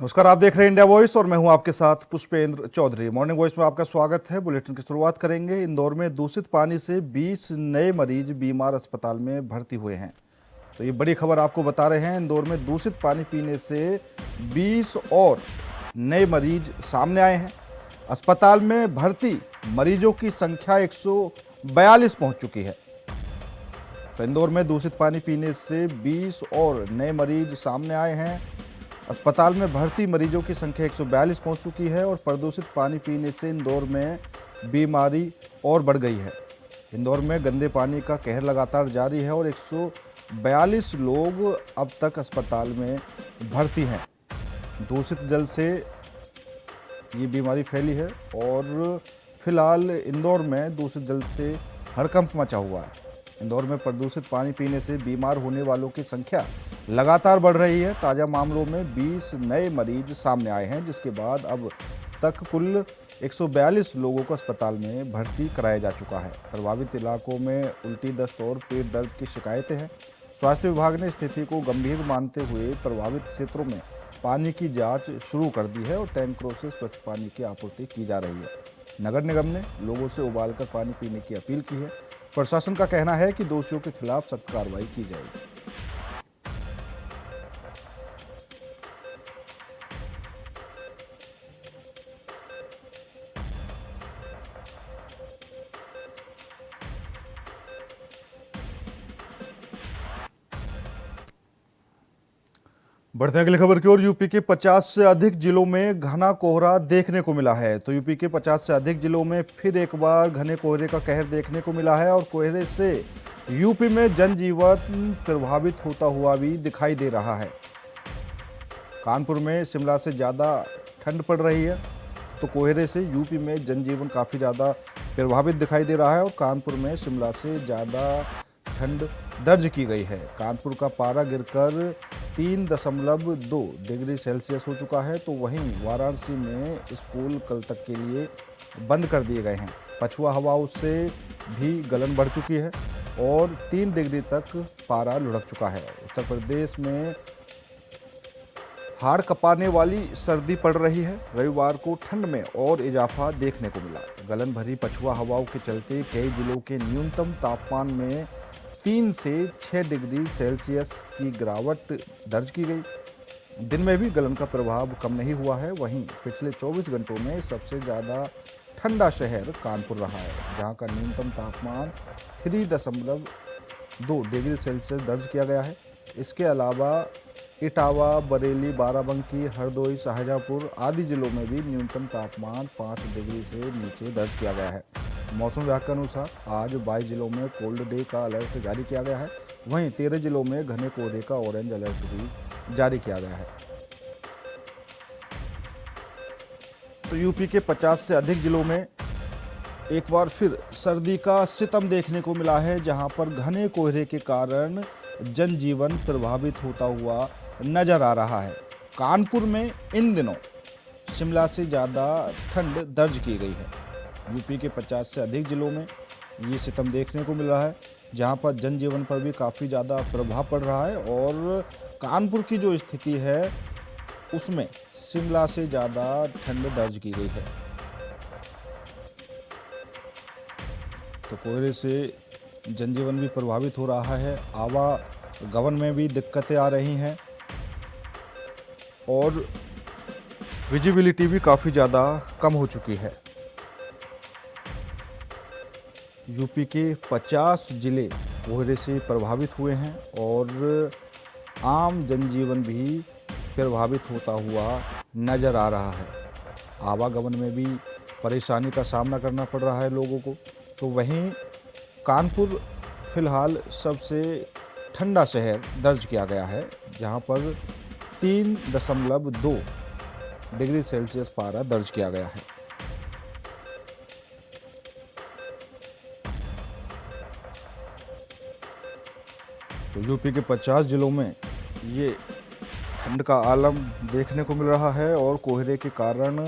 नमस्कार, आप देख रहे हैं इंडिया वॉइस और मैं हूं आपके साथ पुष्पेंद्र चौधरी। मॉर्निंग वॉइस में आपका स्वागत है। बुलेटिन की शुरुआत करेंगे। इंदौर में दूषित पानी से 20 नए मरीज बीमार अस्पताल में भर्ती हुए हैं। तो ये बड़ी खबर आपको बता रहे हैं। इंदौर में दूषित पानी पीने से 20 और नए मरीज सामने आए हैं। अस्पताल में भर्ती मरीजों की संख्या 142 पहुंच चुकी है। तो इंदौर में दूषित पानी पीने से 20 और नए मरीज सामने आए हैं। अस्पताल में भर्ती मरीजों की संख्या 142 पहुंच चुकी है और प्रदूषित पानी पीने से इंदौर में बीमारी और बढ़ गई है। इंदौर में गंदे पानी का कहर लगातार जारी है और 142 लोग अब तक अस्पताल में भर्ती हैं। दूषित जल से ये बीमारी फैली है और फिलहाल इंदौर में दूषित जल से हड़कंप मचा हुआ है। इंदौर में प्रदूषित पानी पीने से बीमार होने वालों की संख्या लगातार बढ़ रही है। ताज़ा मामलों में 20 नए मरीज सामने आए हैं, जिसके बाद अब तक कुल 142 लोगों को अस्पताल में भर्ती कराया जा चुका है। प्रभावित इलाकों में उल्टी, दस्त और पेट दर्द की शिकायतें हैं। स्वास्थ्य विभाग ने स्थिति को गंभीर मानते हुए प्रभावित क्षेत्रों में पानी की जाँच शुरू कर दी है और टैंकरों से स्वच्छ पानी की आपूर्ति की जा रही है। नगर निगम ने लोगों से उबालकर पानी पीने की अपील की है। प्रशासन का कहना है कि दोषियों के खिलाफ सख्त कार्रवाई की जाएगी। बढ़ते हैं अगली खबर की ओर। यूपी के 50 से अधिक जिलों में घना कोहरा देखने को मिला है। तो यूपी के 50 से अधिक जिलों में फिर एक बार घने कोहरे का कहर देखने को मिला है और कोहरे से यूपी में जनजीवन प्रभावित होता हुआ भी दिखाई दे रहा है। कानपुर में शिमला से ज़्यादा ठंड पड़ रही है, तो कोहरे से यूपी में जनजीवन काफ़ी ज़्यादा प्रभावित दिखाई दे रहा है और कानपुर में शिमला से ज़्यादा ठंड दर्ज की गई है। कानपुर का पारा गिरकर 3.2 डिग्री सेल्सियस हो चुका है। तो वहीं वाराणसी में स्कूल कल तक के लिए बंद कर दिए गए हैं। पछुआ हवाओं से भी गलन बढ़ चुकी है और 3 डिग्री तक पारा लुढ़क चुका है। उत्तर प्रदेश में हाड़ कपाने वाली सर्दी पड़ रही है। रविवार को ठंड में और इजाफा देखने को मिला। गलन भरी पछुआ हवाओं के चलते कई जिलों के न्यूनतम तापमान में 3 से 6 डिग्री सेल्सियस की गिरावट दर्ज की गई। दिन में भी गलन का प्रभाव कम नहीं हुआ है। वहीं पिछले 24 घंटों में सबसे ज़्यादा ठंडा शहर कानपुर रहा है, जहां का न्यूनतम तापमान 3.2 डिग्री सेल्सियस दर्ज किया गया है। इसके अलावा इटावा, बरेली, बाराबंकी, हरदोई, शाहजहाँपुर आदि जिलों में भी न्यूनतम तापमान 5 डिग्री से नीचे दर्ज किया गया है। मौसम विभाग के अनुसार आज 22 जिलों में कोल्ड डे का अलर्ट जारी किया गया है। वहीं 13 जिलों में घने कोहरे का ऑरेंज अलर्ट भी जारी किया गया है। तो यूपी के 50 से अधिक जिलों में एक बार फिर सर्दी का सितम देखने को मिला है, जहां पर घने कोहरे के कारण जनजीवन प्रभावित होता हुआ नजर आ रहा है। कानपुर में इन दिनों शिमला से ज़्यादा ठंड दर्ज की गई है। यूपी के 50 से अधिक जिलों में ये सितम देखने को मिल रहा है, जहां पर जनजीवन पर भी काफ़ी ज़्यादा प्रभाव पड़ रहा है और कानपुर की जो स्थिति है उसमें शिमला से ज़्यादा ठंड दर्ज की गई है। तो कोहरे से जनजीवन भी प्रभावित हो रहा है। आवागमन में भी दिक्कतें आ रही हैं और विजिबिलिटी भी काफ़ी ज़्यादा कम हो चुकी है। यूपी के 50 जिले कोहरे से प्रभावित हुए हैं और आम जनजीवन भी प्रभावित होता हुआ नज़र आ रहा है। आवागमन में भी परेशानी का सामना करना पड़ रहा है लोगों को। तो वहीं कानपुर फिलहाल सबसे ठंडा शहर दर्ज किया गया है, जहां पर 3.2 डिग्री सेल्सियस पारा दर्ज किया गया है। तो यूपी के 50 जिलों में ये ठंड का आलम देखने को मिल रहा है और कोहरे के कारण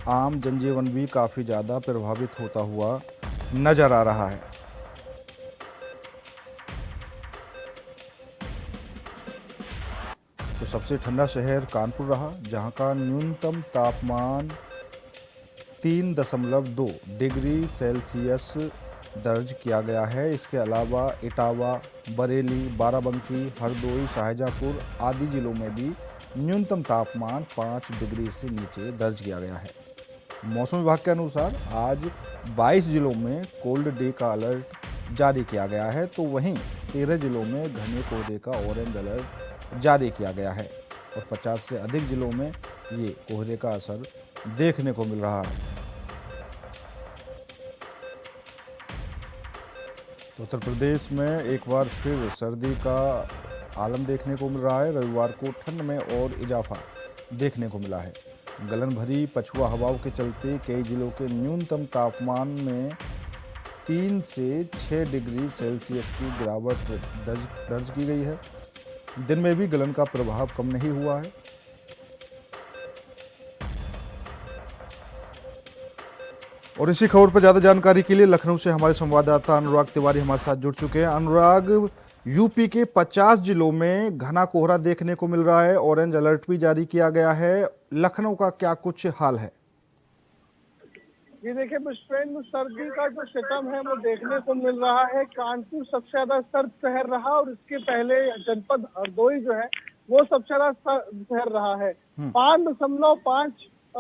आम जनजीवन भी काफ़ी ज़्यादा प्रभावित होता हुआ नज़र आ रहा है। तो सबसे ठंडा शहर कानपुर रहा, जहां का न्यूनतम तापमान 3.2 डिग्री सेल्सियस दर्ज किया गया है। इसके अलावा इटावा, बरेली, बाराबंकी, हरदोई, शाहजहाँपुर आदि जिलों में भी न्यूनतम तापमान 5 डिग्री से नीचे दर्ज किया गया है। मौसम विभाग के अनुसार आज 22 जिलों में कोल्ड डे का अलर्ट जारी किया गया है, तो वहीं 13 जिलों में घने कोहरे का ऑरेंज अलर्ट जारी किया गया है और 50 से अधिक जिलों में ये कोहरे का असर देखने को मिल रहा है। तो उत्तर प्रदेश में एक बार फिर सर्दी का आलम देखने को मिल रहा है। रविवार को ठंड में और इजाफा देखने को मिला है। गलन भरी पछुआ हवाओं के चलते कई जिलों के न्यूनतम तापमान में 3 से 6 डिग्री सेल्सियस की गिरावट दर्ज की गई है। दिन में भी गलन का प्रभाव कम नहीं हुआ है। और इसी खबर पर ज्यादा जानकारी के लिए लखनऊ से हमारे संवाददाता अनुराग तिवारी हमारे साथ जुड़ चुके हैं। अनुराग, यूपी के 50 जिलों में घना कोहरा देखने को मिल रहा है, ऑरेंज अलर्ट भी जारी किया गया है। लखनऊ का क्या कुछ हाल है? ये देखिए पुष्पेंद्र, सर्दी का जो सितम है वो देखने को मिल रहा है। कानपुर सबसे ज्यादा सर्द शहर रहा और इसके पहले जनपद हरदोई जो है वो सबसे ज्यादा शहर रहा है। 5.5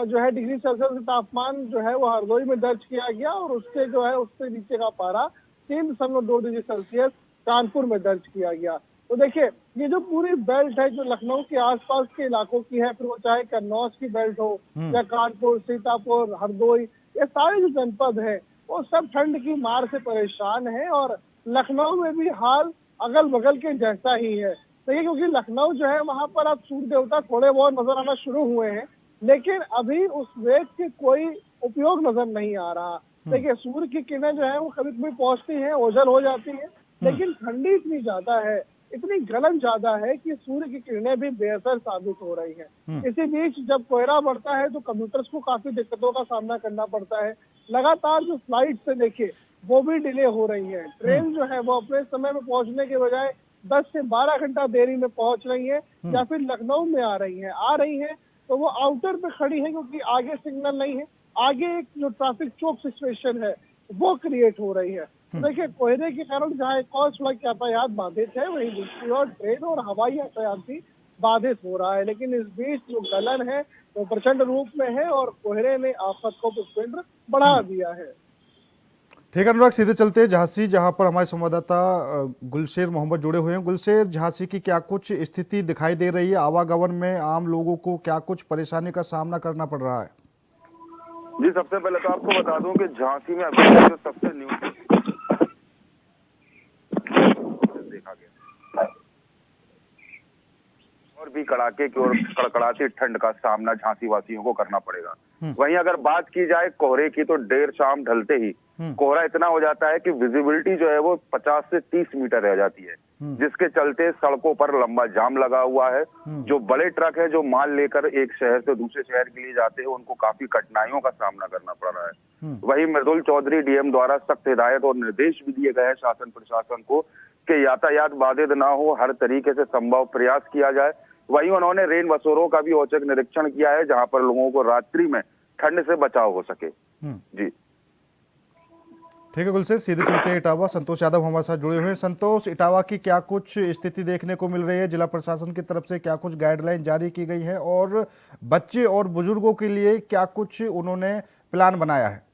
जो है डिग्री सेल्सियस तापमान जो है वो हरदोई में दर्ज किया गया और उससे जो है उससे नीचे का पारा 3.2 डिग्री सेल्सियस कानपुर में दर्ज किया गया। तो देखिए ये जो पूरी बेल्ट है जो लखनऊ के आसपास के इलाकों की है, फिर वो चाहे कन्नौज की बेल्ट हो या कानपुर, सीतापुर, हरदोई, ये सारे जो जनपद है वो सब ठंड की मार से परेशान है और लखनऊ में भी हाल अगल बगल के जैसा ही है। देखिए क्योंकि लखनऊ जो है वहां पर अब सूर्य देवता थोड़े बहुत नजर आना शुरू हुए हैं, लेकिन अभी उस वेग के कोई उपयोग नजर नहीं आ रहा। देखिए सूर्य की किरणें जो है वो कभी कभी पहुंचती हैं, ओझल हो जाती है, लेकिन ठंडी इतनी ज्यादा है, इतनी गलन ज्यादा है कि सूर्य की किरणें भी बेअसर साबित हो रही हैं। इसी बीच जब कोहरा बढ़ता है तो कंप्यूटर्स को काफी दिक्कतों का सामना करना पड़ता है। लगातार जो फ्लाइट से देखिए वो भी डिले हो रही है। ट्रेन जो है वो अपने समय में पहुंचने के बजाय 10 से 12 घंटा देरी में पहुंच रही है या फिर लखनऊ में आ रही है तो वो आउटर पे खड़ी है क्योंकि आगे सिग्नल नहीं है। आगे एक जो ट्रैफिक चौक सिचुएशन है वो क्रिएट हो रही है। तो देखिए कोहरे के कारण जहाँ एक और सड़क यातायात बाधित है, वहीं दूसरी ओर ट्रेन और हवाई यातायात भी बाधित हो रहा है। लेकिन इस बीच जो गलन है वो प्रचंड रूप में है और कोहरे ने आफत को पुष्पेंद्र बढ़ा दिया है। ठीक है अनुराग, सीधे चलते हैं झांसी, जहां पर हमारे संवाददाता गुलशेर मोहम्मद जुड़े हुए हैं। गुलशेर, झांसी की क्या कुछ स्थिति दिखाई दे रही है? आवागमन में आम लोगों को क्या कुछ परेशानी का सामना करना पड़ रहा है? जी, सबसे पहले तो आपको बता दूं कि झांसी में अभी जो सबसे न्यूनतम देखा गया और भी कड़ाके की और कड़कड़ाती ठंड का सामना झांसी वासियों को करना पड़ेगा। वहीं अगर बात की जाए कोहरे की तो देर शाम ढलते ही कोहरा इतना हो जाता है कि विजिबिलिटी जो है वो 50 से 30 मीटर रह जाती है, जिसके चलते सड़कों पर लंबा जाम लगा हुआ है। जो बड़े ट्रक है जो माल लेकर एक शहर से दूसरे शहर के लिए जाते हैं उनको काफी कठिनाइयों का सामना करना पड़ रहा है। वहीं मृदुल चौधरी डीएम द्वारा सख्त हिदायत और निर्देश भी दिए गए हैं शासन प्रशासन को कि यातायात बाधित ना हो, हर तरीके से संभव प्रयास किया जाए। वहीं उन्होंने रेन बसेरों का भी औचक निरीक्षण किया है जहां पर लोगों को रात्रि में ठंड से बचाव हो सके। जी ठीक है गुलशेर, सीधे चलते हैं इटावा। संतोष यादव हमारे साथ जुड़े हुए हैं। संतोष, इटावा की क्या कुछ स्थिति देखने को मिल रही है? जिला प्रशासन की तरफ से क्या कुछ गाइडलाइन जारी की गई है और बच्चे और बुजुर्गों के लिए क्या कुछ उन्होंने प्लान बनाया है?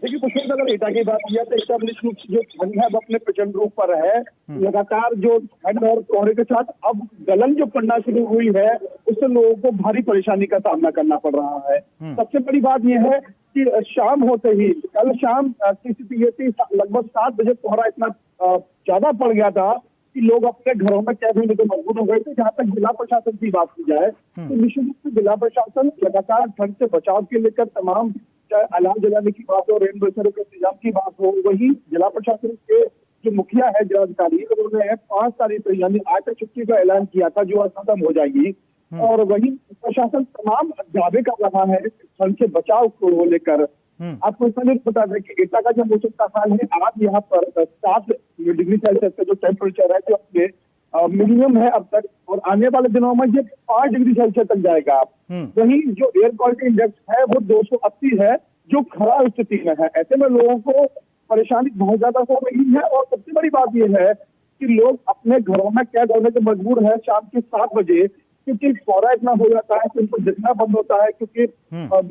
देखिए कुछ अगर इटा की बात किया तो एस्टेब्लिश रूप से जो ठंड है वो अपने प्रचंड रूप पर है। लगातार जो ठंड और कोहरे के साथ अब गलन जो पड़ना शुरू हुई है उससे लोगों को भारी परेशानी का सामना करना पड़ रहा है। सबसे बड़ी बात यह है कि शाम होते ही कल शाम लगभग 7 बजे कोहरा इतना ज्यादा पड़ गया था कि लोग अपने घरों में कैद होने को मजबूर हो गए थे। जहाँ तक जिला प्रशासन की बात की जाए तो निश्चित रूप से जिला प्रशासन लगातार ठंड से बचाव के लेकर तमाम, चाहे अलार्म जलाने की बात हो, रेन बसेरों के इंतजाम की बात हो, वही जिला प्रशासन के जो मुखिया है जिलाधिकारी उन्होंने 5 तारीख को यानी आज तक छुट्टी का ऐलान किया था जो आज खत्म हो जाएगी। और वही प्रशासन तमाम दावे कर रहा है ठंड से बचाव को लेकर। आपको इसमें बता दें कि एटा का जो मौसम का हाल है, आज यहाँ पर 7 डिग्री सेल्सियस का जो टेम्परेचर है जो अपने मिनिमम है अब तक, और आने वाले दिनों में ये 5 डिग्री सेल्सियस तक जाएगा। वहीं जो एयर क्वालिटी इंडेक्स है वो 280 है, जो खराब स्थिति में है। ऐसे में लोगों को परेशानी बहुत ज्यादा हो रही है, और सबसे बड़ी बात यह है कि लोग अपने घरों में कैद होने के मजबूर है शाम के 7 बजे, क्योंकि कोहरा इतना हो जाता है कि उनको दिखना बंद होता है, क्योंकि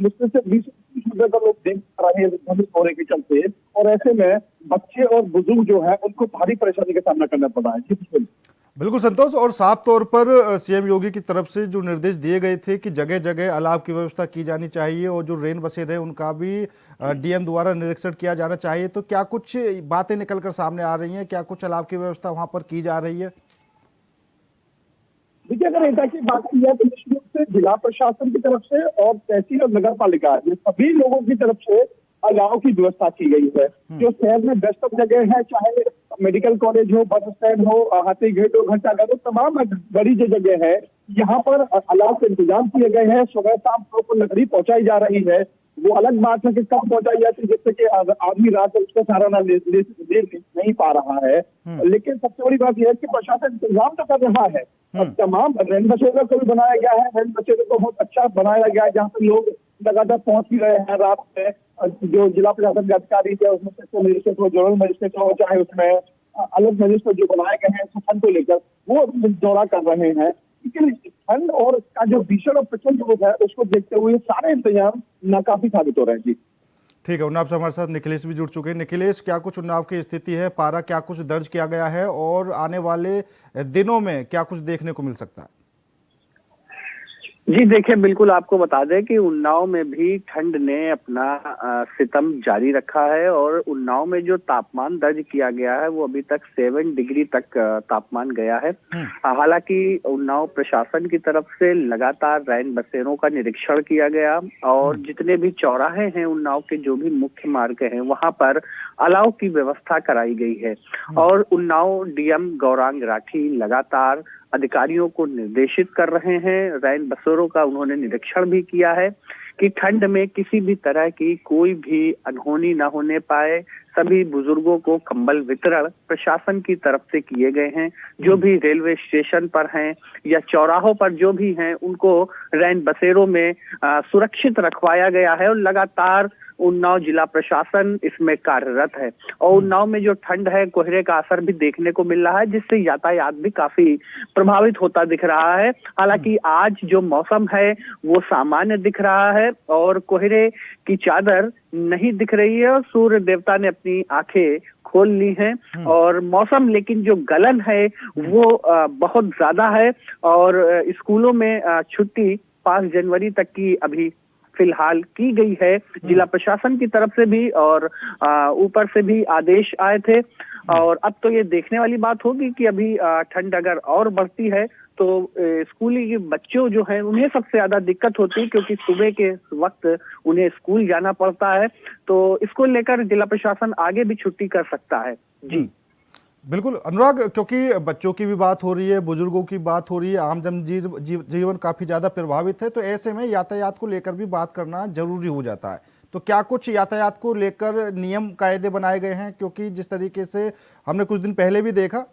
मुश्किल से 20-30 मीटर का लोग देख पा रहे हैं कोहरे के चलते, और ऐसे में बच्चे और बुजुर्ग जो है उनको भारी परेशानी का सामना करना पड़ रहा है। जी बिल्कुल संतोष, और साफ तौर पर सीएम योगी की तरफ से जो निर्देश दिए गए थे कि जगह जगह अलाव की व्यवस्था की जानी चाहिए और जो रेन बसेरे हैं उनका भी डीएम द्वारा निरीक्षण किया जाना चाहिए, तो क्या कुछ बातें निकलकर सामने आ रही हैं? क्या कुछ अलाव की व्यवस्था वहां पर की जा रही है? देखिए, अगर एटा की बात की जाए तो निश्चित रूप से जिला प्रशासन की तरफ से और तहसील और नगर पालिका, ये सभी लोगों की तरफ से अलाव की व्यवस्था की गई है। जो शहर में बेस्ट जगह है, चाहे मेडिकल कॉलेज हो, बस स्टैंड हो, हाथी गेट हो, घंटाघर हो, तमाम बड़ी जो जगह है यहाँ पर अलाव के इंतजाम किए गए हैं। सुबह शाम को लकड़ी पहुंचाई जा रही है। वो अलग बात है कि कब पहुंचाई जाती है, जिससे कि आदमी रात में उसका सहारा ले नहीं पा रहा है। लेकिन सबसे बड़ी बात यह है कि प्रशासन इंतजाम तो कर रहा है, और तमाम रैन बसेरों को भी बनाया गया है। रैन बसेरों को बहुत अच्छा बनाया गया है, जहाँ पे लोग लगातार पहुंच भी रहे हैं रात में। जो जिला प्रशासन के अधिकारी है, उसमें सेक्टर मजिस्ट्रेट हो, जोनल मजिस्ट्रेट हो, चाहे उसमें अलग मजिस्ट्रेट जो बनाए गए हैं सुखन को लेकर, वो दौरा कर रहे हैं। लेकिन ठंड और इसका जो भीषण और प्रचंड रूप है उसको देखते हुए सारे इंतजाम नाकाफी साबित हो रहे हैं। जी ठीक है, उन्नाव से हमारे साथ निखिलेश भी जुड़ चुके हैं। निखिलेश, क्या कुछ उन्नाव की स्थिति है? पारा क्या कुछ दर्ज किया गया है और आने वाले दिनों में क्या कुछ देखने को मिल सकता है? जी देखिए, बिल्कुल आपको बता दें कि उन्नाव में भी ठंड ने अपना सितम जारी रखा है, और उन्नाव में जो तापमान दर्ज किया गया है वो अभी तक 7 डिग्री तक तापमान गया है। हालांकि उन्नाव प्रशासन की तरफ से लगातार रैन बसेरों का निरीक्षण किया गया, और जितने भी चौराहे हैं उन्नाव के, जो भी मुख्य मार्ग हैं, वहां पर अलाव की व्यवस्था कराई गई है। और उन्नाव डीएम गौरांग राठी लगातार अधिकारियों को निर्देशित कर रहे हैं। रैन बसेरों का उन्होंने निरीक्षण भी किया है कि ठंड में किसी भी तरह की कोई भी अनहोनी न होने पाए। सभी बुजुर्गों को कंबल वितरण प्रशासन की तरफ से किए गए हैं। जो भी रेलवे स्टेशन पर हैं या चौराहों पर जो भी हैं, उनको रैन बसेरों में सुरक्षित रखवाया गया है, और लगातार उन्नाव जिला प्रशासन इसमें कार्यरत है। और उन्नाव में जो ठंड है, कोहरे का असर भी देखने को मिल रहा है, जिससे यातायात भी काफी प्रभावित होता दिख रहा है। हालांकि आज जो मौसम है वो सामान्य दिख रहा है, और कोहरे की चादर नहीं दिख रही है, और सूर्य देवता ने अपनी आंखें खोल ली हैं। और मौसम, लेकिन जो गलन है वो बहुत ज्यादा है, और स्कूलों में छुट्टी 5 जनवरी तक की अभी फिलहाल की गई है जिला प्रशासन की तरफ से भी, और ऊपर से भी आदेश आए थे। और अब तो ये देखने वाली बात होगी कि अभी ठंड अगर और बढ़ती है तो स्कूली बच्चों जो हैं उन्हें सबसे ज्यादा दिक्कत होती है, क्योंकि सुबह के वक्त उन्हें स्कूल जाना पड़ता है। तो इसको लेकर जिला प्रशासन आगे भी छुट्टी कर सकता है। जी बिल्कुल अनुराग, क्योंकि बच्चों की भी बात हो रही है, बुजुर्गों की बात हो रही है, आम जीवन काफी ज्यादा प्रभावित है, तो ऐसे में यातायात को लेकर भी बात करना जरूरी हो जाता है। तो क्या कुछ यातायात को लेकर नियम कायदे बनाए गए हैं? क्योंकि जिस तरीके से हमने कुछ दिन पहले भी देखा,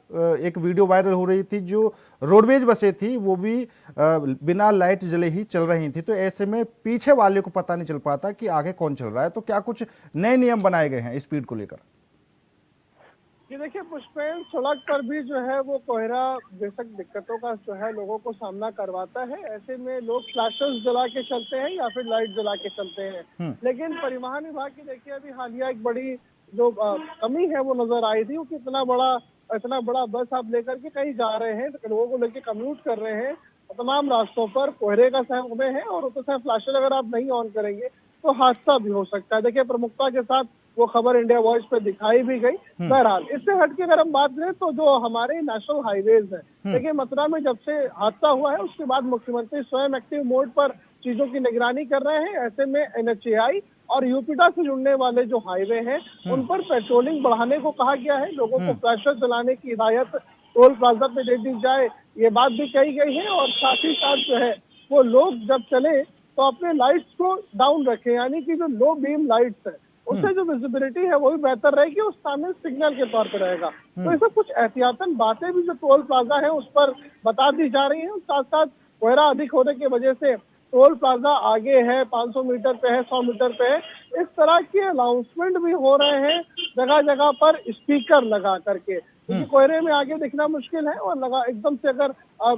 एक वीडियो वायरल हो रही थी, जो रोडवेज बसें थी वो भी बिना लाइट जले ही चल रही थी, तो ऐसे में पीछे वाले को पता नहीं चल पाता कि आगे कौन चल रहा है। तो क्या कुछ नए नियम बनाए गए हैं स्पीड को लेकर? ये देखिए पुष्पेंद्र, सड़क पर भी जो है वो कोहरा बेशक दिक्कतों का जो है लोगों को सामना करवाता है। ऐसे में लोग फ्लैशेस जला के चलते हैं या फिर लाइट जला के चलते हैं। लेकिन परिवहन विभाग की देखिए अभी हालिया एक बड़ी जो कमी है वो नजर आई थी, क्योंकि इतना बड़ा बस आप लेकर के कहीं जा रहे हैं, तो लोगों को लेकर कम्यूट कर रहे हैं, तमाम रास्तों पर कोहरे का समय है, और उस समय फ्लैशेस अगर आप नहीं ऑन करेंगे तो हादसा भी हो सकता है। देखिए प्रमुखता के साथ वो खबर इंडिया वॉइस पे दिखाई भी गई। बहरहाल इससे हटके अगर हम बात करें तो जो हमारे नेशनल हाईवेज है, देखिए मथुरा में जब से हादसा हुआ है उसके बाद मुख्यमंत्री स्वयं एक्टिव मोड पर चीजों की निगरानी कर रहे हैं। ऐसे में NHAI और यूपीडा से जुड़ने वाले जो हाईवे हैं उन पर पेट्रोलिंग बढ़ाने को कहा गया है। लोगों को फ्लैशर जलाने की हिदायत टोल प्लाजा पे दे दी जाए, ये बात भी कही गई है। और साथ ही साथ जो है वो लोग जब चले तो अपने लाइट्स को डाउन रखें, यानी कि जो लो बीम लाइट्स है उससे जो विजिबिलिटी है वो भी बेहतर रहेगी और सामने सिग्नल के तौर पर रहेगा। तो ऐसा कुछ एहतियातन बातें भी जो टोल प्लाजा है उस पर बता दी जा रही है। साथ साथ कोहरा अधिक होने की वजह से टोल प्लाजा आगे है, 500 मीटर पे है, 100 मीटर पे है, इस तरह के अनाउंसमेंट भी हो रहे हैं जगह जगह पर स्पीकर लगा करके, क्योंकि कोहरे में आगे दिखना मुश्किल है और लगा एकदम से अगर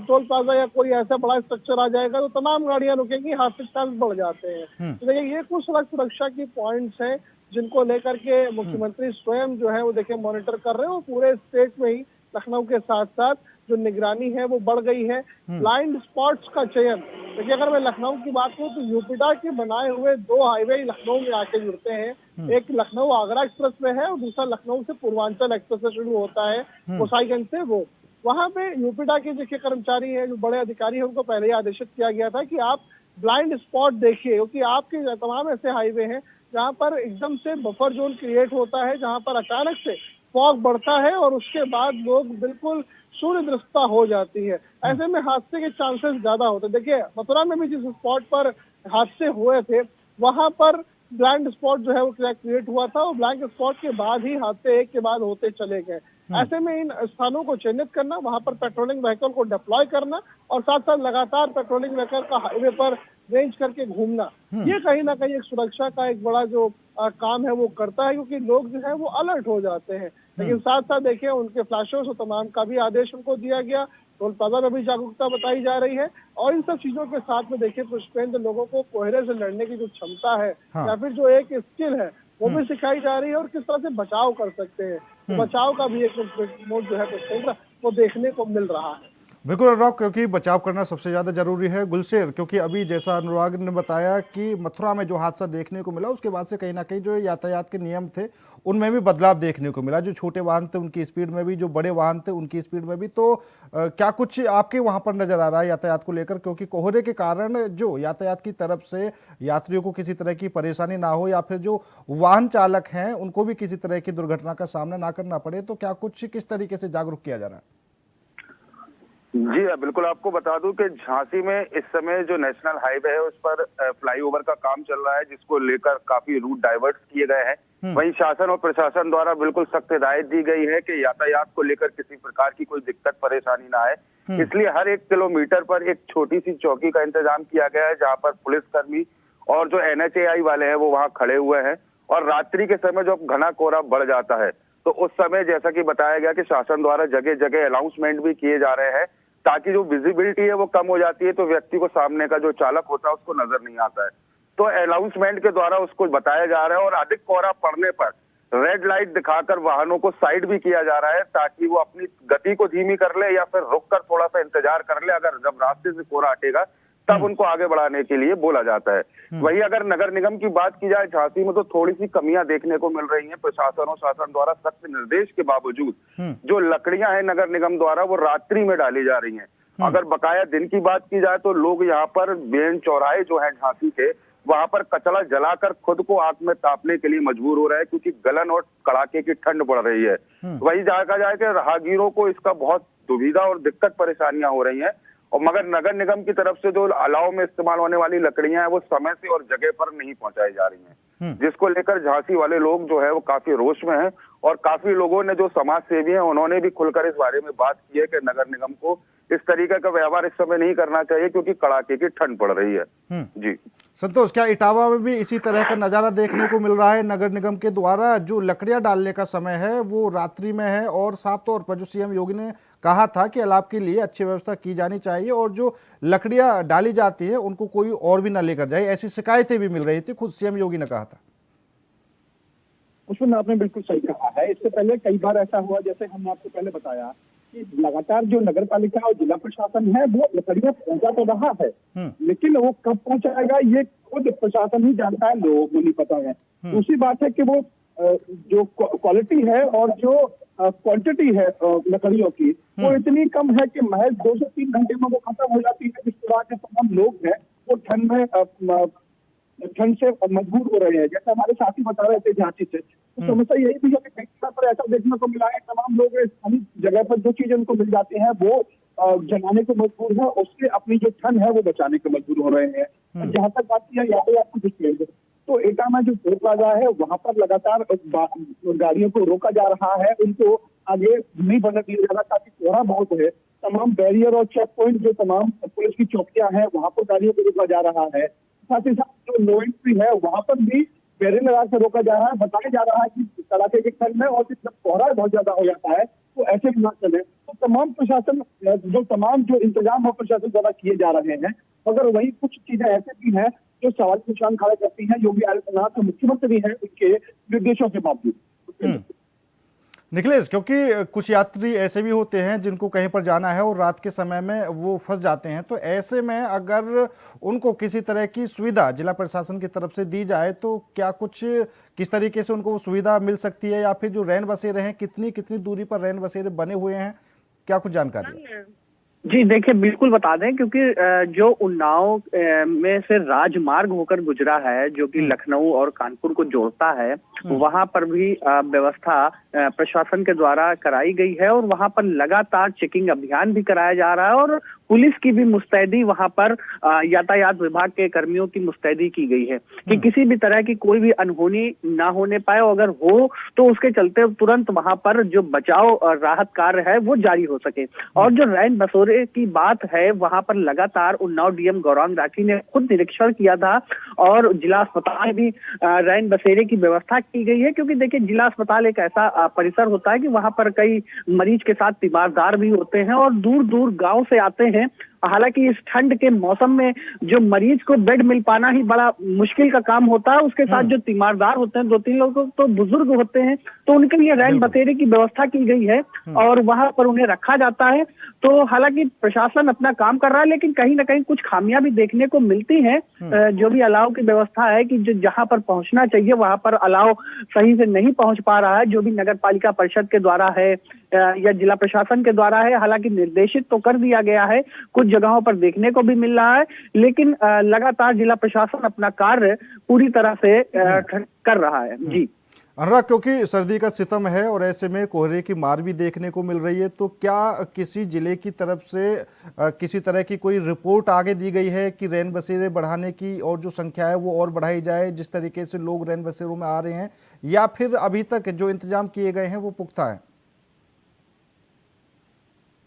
टोल प्लाजा या कोई ऐसा बड़ा स्ट्रक्चर आ जाएगा तो तमाम गाड़ियां रुकेंगी, हादसे के चांस बढ़ जाते हैं। तो देखिए ये कुछ सड़क सुरक्षा की पॉइंट्स हैं जिनको लेकर के मुख्यमंत्री स्वयं जो है वो देखिए मॉनिटर कर रहे हैं और पूरे स्टेट में ही लखनऊ के साथ साथ जो निगरानी है वो बढ़ गई है। ब्लाइंड स्पॉट्स का चयन, देखिए अगर मैं लखनऊ की बात करूं तो यूपीडा के बनाए हुए 2 हाईवे लखनऊ में आके जुड़ते हैं। एक लखनऊ आगरा एक्सप्रेस वे है और दूसरा लखनऊ से पूर्वांचल एक्सप्रेस से शुरू होता है गोसाईगंज से। वो वहां पे यूपीडा के देखिए कर्मचारी है, जो बड़े अधिकारी है, उनको पहले ही आदेशित किया गया था कि आप ब्लाइंड स्पॉट देखिए, क्योंकि आपके तमाम ऐसे हाईवे हैं जहाँ पर एकदम से बफर जोन क्रिएट होता है, जहाँ पर अचानक से फॉग बढ़ता है और उसके बाद लोग बिल्कुल शून्य दृष्टता हो जाती है। ऐसे में हादसे के चांसेस ज्यादा होते हैं। देखिए मथुरा में भी जिस स्पॉट पर हादसे हुए थे वहां पर ब्लाइंड स्पॉट जो है वो क्रिएट हुआ था और ब्लाइंड स्पॉट के बाद ही हादसे एक के बाद होते चले गए। ऐसे में इन स्थानों को चिन्हित करना, वहां पर पेट्रोलिंग व्हीकल को डिप्लॉय करना और साथ साथ लगातार पेट्रोलिंग व्हीकल का हाईवे पर रेंज करके घूमना, ये कहीं ना कहीं एक सुरक्षा का एक बड़ा जो काम है वो करता है, क्योंकि लोग जो है वो अलर्ट हो जाते हैं। लेकिन साथ साथ देखिए उनके फ्लैशर्स और तमाम का भी आदेश उनको दिया गया, टोल प्लाजा में भी जागरूकता बताई जा रही है और इन सब चीजों के साथ में देखिए पुष्पेंद्र लोगों को कोहरे से लड़ने की जो क्षमता है या फिर जो एक स्किल है वो भी सिखाई जा रही है और किस तरह से बचाव कर सकते हैं। तो बचाव का भी एक मोड जो है पुष्पेंद्र वो देखने को मिल रहा है। बिल्कुल अनुराग, क्योंकि बचाव करना सबसे ज़्यादा जरूरी है। गुलशेर, क्योंकि अभी जैसा अनुराग ने बताया कि मथुरा में जो हादसा देखने को मिला उसके बाद से कहीं ना कहीं जो यातायात के नियम थे उनमें भी बदलाव देखने को मिला। जो छोटे वाहन थे उनकी स्पीड में भी, जो बड़े वाहन थे उनकी स्पीड में भी। तो क्या कुछ आपके वहाँ पर नज़र आ रहा है यातायात को लेकर, क्योंकि कोहरे के कारण जो यातायात की तरफ से यात्रियों को किसी तरह की परेशानी ना हो या फिर जो वाहन चालक हैं उनको भी किसी तरह की दुर्घटना का सामना ना करना पड़े, तो क्या कुछ किस तरीके से जागरूक किया जा रहा है? जी बिल्कुल, आपको बता दूं कि झांसी में इस समय जो नेशनल हाईवे है उस पर फ्लाईओवर का काम चल रहा है, जिसको लेकर काफी रूट डाइवर्ट किए गए हैं। वहीं शासन और प्रशासन द्वारा बिल्कुल सख्त हिदायत दी गई है कि यातायात को लेकर किसी प्रकार की कोई दिक्कत परेशानी ना आए, इसलिए हर 1 किलोमीटर पर एक छोटी सी चौकी का इंतजाम किया गया है, जहाँ पर पुलिसकर्मी और जो NHAI वाले हैं वो वहाँ खड़े हुए हैं। और रात्रि के समय जब घना कोहरा बढ़ जाता है तो उस समय जैसा कि बताया गया कि शासन द्वारा जगह जगह अनाउंसमेंट भी किए जा रहे हैं, ताकि जो विजिबिलिटी है वो कम हो जाती है तो व्यक्ति को सामने का जो चालक होता है उसको नजर नहीं आता है, तो अनाउंसमेंट के द्वारा उसको बताया जा रहा है। और अधिक कोहरा पड़ने पर रेड लाइट दिखाकर वाहनों को साइड भी किया जा रहा है, ताकि वो अपनी गति को धीमी कर ले या फिर रुककर थोड़ा सा इंतजार कर ले। अगर जब रास्ते से कोहरा हटेगा तब उनको आगे बढ़ाने के लिए बोला जाता है। वहीं अगर नगर निगम की बात की जाए झांसी में, तो थोड़ी सी कमियां देखने को मिल रही हैं। प्रशासन और शासन द्वारा सख्त निर्देश के बावजूद जो लकड़ियां हैं नगर निगम द्वारा वो रात्रि में डाली जा रही हैं। अगर बकाया दिन की बात की जाए तो लोग यहाँ पर बेन चौराहे जो है झांसी के, वहां पर कचरा जलाकर खुद को आग में तापने के लिए मजबूर हो रहा है, क्योंकि गलन और कड़ाके की ठंड बढ़ रही है। वही देखा जाए कि राहगीरों को इसका बहुत दुविधा और दिक्कत परेशानियां हो रही हैं। और मगर नगर निगम की तरफ से जो अलाव में इस्तेमाल होने वाली लकड़ियां हैं वो समय से और जगह पर नहीं पहुंचाई जा रही हैं, जिसको लेकर झांसी वाले लोग जो है वो काफी रोष में हैं। और काफी लोगों ने जो समाज सेवी हैं उन्होंने भी खुलकर इस बारे में बात की है कि नगर निगम को इस तरीके का व्यवहार इस समय नहीं करना चाहिए, क्योंकि कड़ाके की ठंड पड़ रही है। जी संतोष, क्या इटावा में भी इसी तरह का नज़ारा देखने को मिल रहा है? नगर निगम के द्वारा जो लकड़ियां डालने का समय है वो रात्रि में है और साफ तौर पर जो सीएम योगी ने कहा था कि अलाव के लिए अच्छी व्यवस्था की जानी चाहिए और जो लकड़ियां डाली जाती है उनको कोई और भी न लेकर जाए, ऐसी शिकायतें भी मिल रही थी, खुद सीएम योगी ने कहा था। उसमें आपने बिल्कुल सही कहा है। इससे पहले कई बार ऐसा हुआ, जैसे हमने आपको पहले बताया कि लगातार जो नगर पालिका और जिला प्रशासन है वो लकड़ियां पहुंचा तो रहा है, लेकिन वो कब पहुंचाएगा ये खुद प्रशासन ही जानता है, लोगों को नहीं पता है। दूसरी बात है कि वो जो क्वालिटी है और जो क्वांटिटी है लकड़ियों की वो इतनी कम है कि महज 2 से 3 घंटे में वो खत्म हो जाती है, जिसके बाद जो तमाम लोग हैं वो ठंड से मजबूर हो रहे हैं। जैसे हमारे साथी बता रहे थे झांसी से, तो समस्या यही भी है कि कई जगह पर ऐसा देखने को मिला है, तमाम लोग स्थानीय जगह पर जो चीजें उनको मिल जाती हैं वो जलाने को मजबूर है, उससे अपनी जो ठंड है वो बचाने को मजबूर हो रहे हैं। जहां तक बात की है यातायात को तो एटा में जो टोल प्लाजा है वहां पर लगातार गाड़ियों को रोका जा रहा है, उनको आगे नहीं बढ़ने दिया जा रहा, ताकि कोहरा बहुत है। तमाम बैरियर और चेक पॉइंट जो तमाम पुलिस की चौकियां हैं वहां पर गाड़ियों को रोका जा रहा है। साथ ही साथ जो नो एंट्री है वहां पर भी बैरियर लगा कर रोका जा रहा है। बताया जा रहा है कि कड़ाके के ठंड में और जब कोहरा बहुत ज्यादा हो जाता है तो ऐसे भी ना चले। तो तमाम जो इंतजाम है प्रशासन द्वारा किए जा रहे हैं, मगर वही कुछ चीजें ऐसे भी हैं जो सवाल के निशान खड़ा करती हैं। योगी आदित्यनाथ मुख्यमंत्री हैं, उनके निर्देशों के बावजूद। निखिलेश, क्योंकि कुछ यात्री ऐसे भी होते हैं जिनको कहीं पर जाना है और रात के समय में वो फंस जाते हैं, तो ऐसे में अगर उनको किसी तरह की सुविधा जिला प्रशासन की तरफ से दी जाए तो क्या किस तरीके से उनको वो सुविधा मिल सकती है, या फिर जो रैन बसेरे हैं कितनी दूरी पर रैन बसेरे बने हुए हैं, क्या कुछ जानकारी है? जी देखिए, बिल्कुल बता दें, क्योंकि जो उन्नाव में से राजमार्ग होकर गुजरा है जो कि लखनऊ और कानपुर को जोड़ता है, वहां पर भी व्यवस्था प्रशासन के द्वारा कराई गई है और वहां पर लगातार चेकिंग अभियान भी कराया जा रहा है और पुलिस की भी मुस्तैदी वहां पर यातायात विभाग के कर्मियों की मुस्तैदी की गई है कि किसी भी तरह की कोई भी अनहोनी ना होने पाए, अगर हो तो उसके चलते तुरंत वहां पर जो बचाव और राहत कार्य है वो जारी हो सके। और जो रैन बसेरे की बात है, वहां पर लगातार उन्नाव डीएम गौरांग राठी ने खुद निरीक्षण किया था और जिला अस्पताल भी रैन बसेरे की व्यवस्था की गई है, क्योंकि देखिए जिला अस्पताल एक ऐसा परिसर होता है कि वहां पर कई मरीज के साथ तीमारदार भी होते हैं और दूर दूर गांव से आते हैं। हालांकि इस ठंड के मौसम में जो मरीज को बेड मिल पाना ही बड़ा मुश्किल का काम होता है, उसके साथ जो तीमारदार होते हैं 2-3 लोग तो बुजुर्ग होते हैं, तो उनके लिए रैन बसेरे की व्यवस्था की गई है और वहां पर उन्हें रखा जाता है। तो हालांकि प्रशासन अपना काम कर रहा है, लेकिन कहीं ना कहीं कुछ खामियां भी देखने को मिलती हैं। जो भी अलाव की व्यवस्था है कि जो जहां पर पहुंचना चाहिए वहां पर अलाव सही से नहीं पहुंच पा रहा है, जो भी नगर पालिका परिषद के द्वारा है या जिला प्रशासन के द्वारा है। हालांकि निर्देशित तो कर दिया गया है, कुछ जगहों पर देखने को भी मिल रहा है, लेकिन लगातार जिला प्रशासन अपना कार्य पूरी तरह से कर रहा है। जी अनुराग, क्योंकि सर्दी का सितम है और ऐसे में कोहरे की मार भी देखने को मिल रही है, तो क्या किसी जिले की तरफ से किसी तरह की कोई रिपोर्ट आगे दी गई है कि रैन बसेरे बढ़ाने की और जो संख्या है वो और बढ़ाई जाए, जिस तरीके से लोग रैन बसेरों में आ रहे हैं, या फिर अभी तक जो इंतजाम किए गए हैं वो पुख्ता है?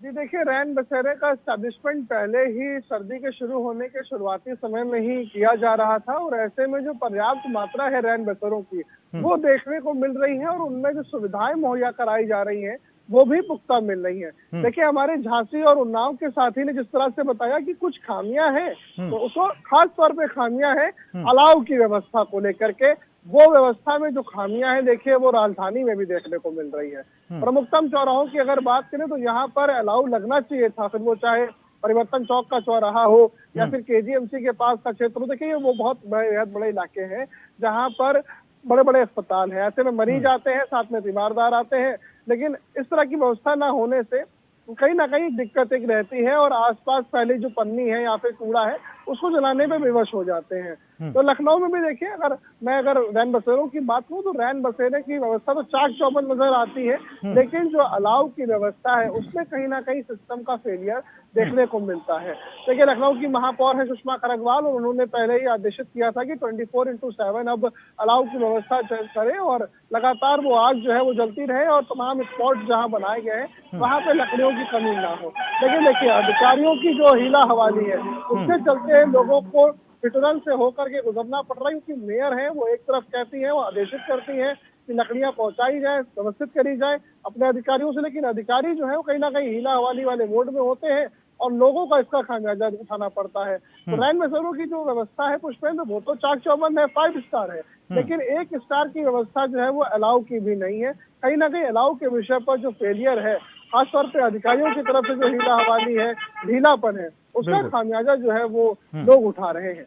जी देखिए, रैन बसेरे का एस्टैब्लिशमेंट पहले ही सर्दी के शुरू होने के शुरुआती समय में ही किया जा रहा था और ऐसे में जो पर्याप्त मात्रा है रैन बसेरों की वो देखने को मिल रही है और उनमें जो सुविधाएं मुहैया कराई जा रही हैं वो भी पुख्ता मिल रही है। देखिए, हमारे झांसी और उन्नाव के साथी ने जिस तरह से बताया कि कुछ खामियां हैं, तो उसको खास तौर पे खामियां हैं अलाव की व्यवस्था को लेकर के। वो व्यवस्था में जो खामियां हैं देखिए वो राजधानी में भी देखने को मिल रही है। प्रमुखतम चौराहों की अगर बात करें तो यहाँ पर अलाव लगना चाहिए था, फिर वो चाहे परिवर्तन चौक का चौराहा हो या फिर केजीएमसी के पास का क्षेत्र हो। देखिए वो बहुत बड़े इलाके हैं जहाँ पर बड़े बड़े अस्पताल हैं, ऐसे में मरीज आते हैं, साथ में तीमारदार आते हैं, लेकिन इस तरह की व्यवस्था ना होने से कहीं ना कहीं दिक्कत एक रहती है और आसपास पहले जो पन्नी है या फिर कूड़ा है उसको जलाने में विवश हो जाते हैं। तो लखनऊ में भी देखिए, अगर रैन बसेरों की बात करूं तो रैन बसेरे की व्यवस्था तो चाक चौबंद नजर आती है, लेकिन जो अलाव की व्यवस्था है उसमें कहीं ना कहीं सिस्टम का फेलियर देखने को मिलता है। देखिए, लखनऊ की महापौर है सुषमा खरगवाल और उन्होंने पहले ही आदेशित किया था कि 24/7 अब अलाव की व्यवस्था करें और लगातार वो आग जो है वो जलती रहे और तमाम स्पॉट जहां बनाए गए हैं वहां पे लकड़ियों की कमी ना हो। लेकिन देखिए, अधिकारियों की जो हीला हवाली है उसके चलते लोगों को पिटरल से होकर के गुजरना पड़ रहा है, क्योंकि मेयर है वो एक तरफ कहती है, वो आदेशित करती है कि लकड़ियां पहुंचाई जाए, व्यवस्थित करी जाए अपने अधिकारियों से, लेकिन अधिकारी जो है वो कहीं ना कहीं हीला हवाली वाले मोड में होते हैं और लोगों का इसका खामियाजा उठाना पड़ता है। तो रैन बसेरों की जो व्यवस्था है पुष्पेंद्र, वो तो चाक चौबंद है, 5 स्टार है, लेकिन 1 स्टार की व्यवस्था जो है वो अलाव की भी नहीं है। कहीं ना कहीं अलाव के विषय पर जो फेलियर है, खासतौर पे अधिकारियों की तरफ से जो हीला हवाली है, ढीलापन है, उसका खामियाजा जो है वो लोग उठा रहे हैं।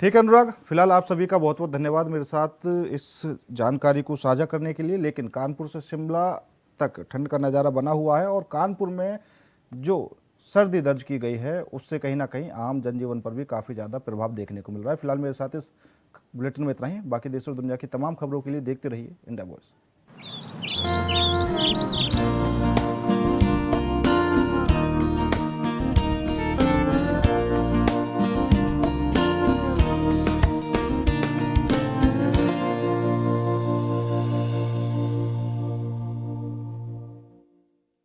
ठीक है अनुराग, फिलहाल आप सभी का बहुत बहुत धन्यवाद मेरे साथ इस जानकारी को साझा करने के लिए। लेकिन कानपुर से शिमला तक ठंड का नज़ारा बना हुआ है और कानपुर में जो सर्दी दर्ज की गई है उससे कहीं ना कहीं आम जनजीवन पर भी काफ़ी ज़्यादा प्रभाव देखने को मिल रहा है। फिलहाल मेरे साथ इस बुलेटिन में इतना ही। बाकी देश और दुनिया की तमाम खबरों के लिए देखते रहिए इंडिया वॉइस।